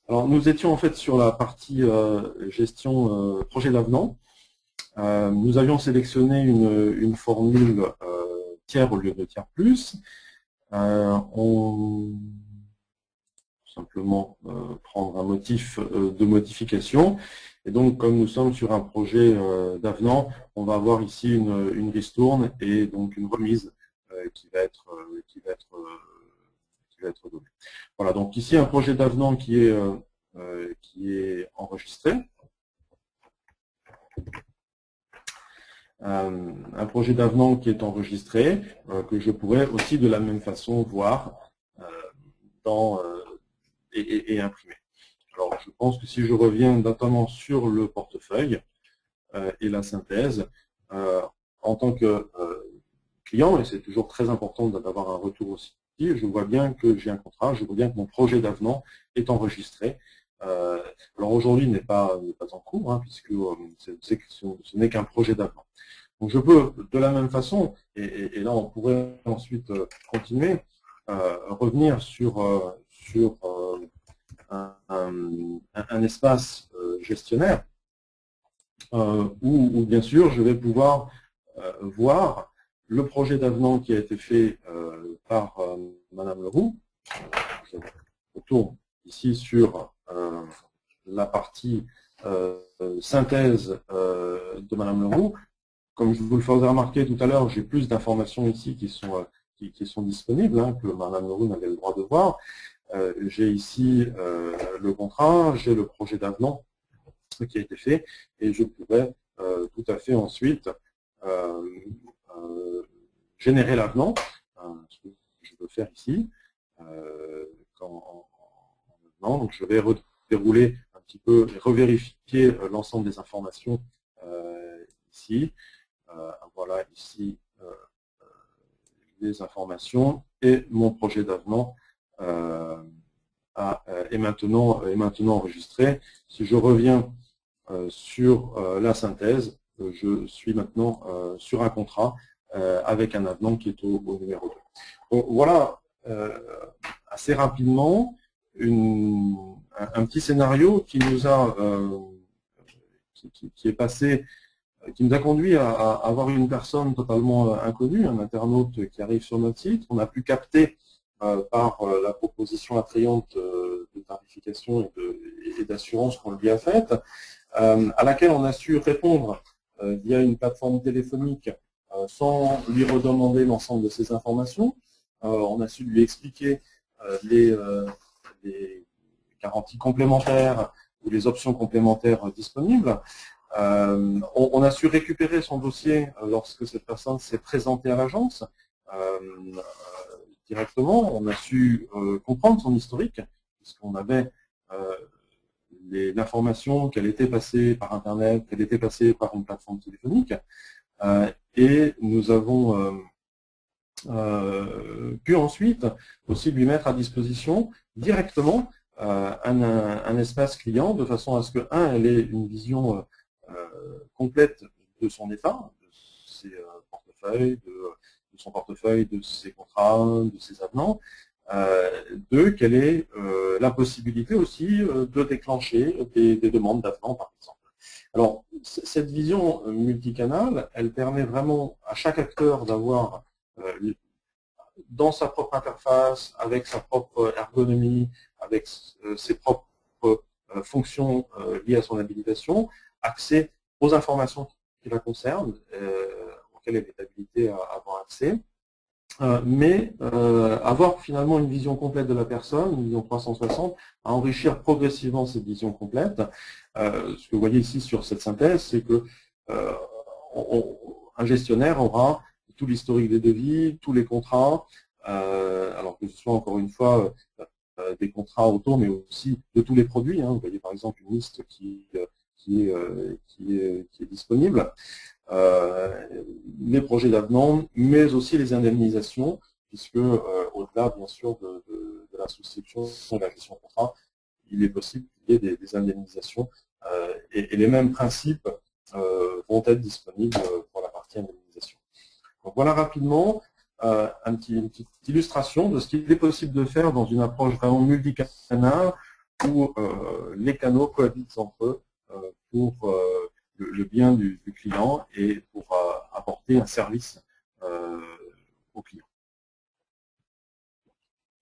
Alors, nous étions en fait sur la partie gestion projet d'avenant. Nous avions sélectionné une formule tiers au lieu de tiers plus. On simplement prendre un motif de modification. Et donc, comme nous sommes sur un projet d'avenant, on va avoir ici une ristourne et donc une remise qui va être donnée. Voilà, donc ici un projet d'avenant qui est enregistré. Un projet d'avenant qui est enregistré, que je pourrais aussi de la même façon voir et imprimer. Alors, je pense que si je reviens notamment sur le portefeuille et la synthèse, en tant que client, et c'est toujours très important d'avoir un retour aussi, je vois bien que j'ai un contrat, je vois bien que mon projet d'avenant est enregistré. Alors aujourd'hui, il n'est pas en cours, hein, puisque ce n'est qu'un projet d'avenant. Donc je peux, de la même façon, et là on pourrait ensuite continuer, revenir sur un espace gestionnaire où bien sûr je vais pouvoir voir le projet d'avenant qui a été fait par Madame Leroux. Je retourne ici sur la partie synthèse de Madame Leroux. Comme je vous le faisais remarquer tout à l'heure, j'ai plus d'informations ici qui sont disponibles, hein, que Madame Leroux n'avait le droit de voir. J'ai ici le contrat, j'ai le projet d'avenant qui a été fait, et je pourrais tout à fait ensuite générer l'avenant, ce que je peux faire ici. Donc je vais dérouler un petit peu et revérifier l'ensemble des informations ici. Voilà ici les informations et mon projet d'avenant est maintenant enregistré. Si je reviens sur la synthèse, je suis maintenant sur un contrat avec un avenant qui est au numéro 2. Donc, voilà assez rapidement un petit scénario qui nous a qui est passé, qui nous a conduit à avoir une personne totalement inconnue, un internaute qui arrive sur notre site. On a pu capter par la proposition attrayante de tarification et d'assurance qu'on lui a faite, à laquelle on a su répondre via une plateforme téléphonique sans lui redemander l'ensemble de ses informations. On a su lui expliquer les garanties complémentaires ou les options complémentaires disponibles. On a su récupérer son dossier lorsque cette personne s'est présentée à l'agence directement. On a su comprendre son historique, puisqu'on avait l'information qu'elle était passée par Internet, qu'elle était passée par une plateforme téléphonique, et nous avons pu ensuite aussi lui mettre à disposition directement un espace client, de façon à ce que, elle ait une vision complète de son état, de ses portefeuilles, de son portefeuille, de ses contrats, de ses avenants, qu'elle ait la possibilité aussi de déclencher des demandes d'avenants, par exemple. Alors, cette vision multicanal, elle permet vraiment à chaque acteur d'avoir dans sa propre interface, avec sa propre ergonomie, avec ses propres fonctions liées à son habilitation, accès aux informations qui la concernent, auxquelles elle est habilitée à avoir accès, mais avoir finalement une vision complète de la personne, une vision 360, à enrichir progressivement cette vision complète. Ce que vous voyez ici sur cette synthèse, c'est que un gestionnaire aura tout l'historique des devis, tous les contrats, alors que ce soit encore une fois des contrats autour, mais aussi de tous les produits. Vous voyez par exemple une liste qui est disponible. Les projets d'avenant, mais aussi les indemnisations, puisque au-delà bien sûr de la souscription de la gestion contrat, il est possible qu'il y ait des indemnisations et les mêmes principes vont être disponibles pour la partie indemnisation. Donc voilà rapidement une petite illustration de ce qu'il est possible de faire dans une approche vraiment multicanal où les canaux cohabitent entre eux pour le bien du client et pour apporter un service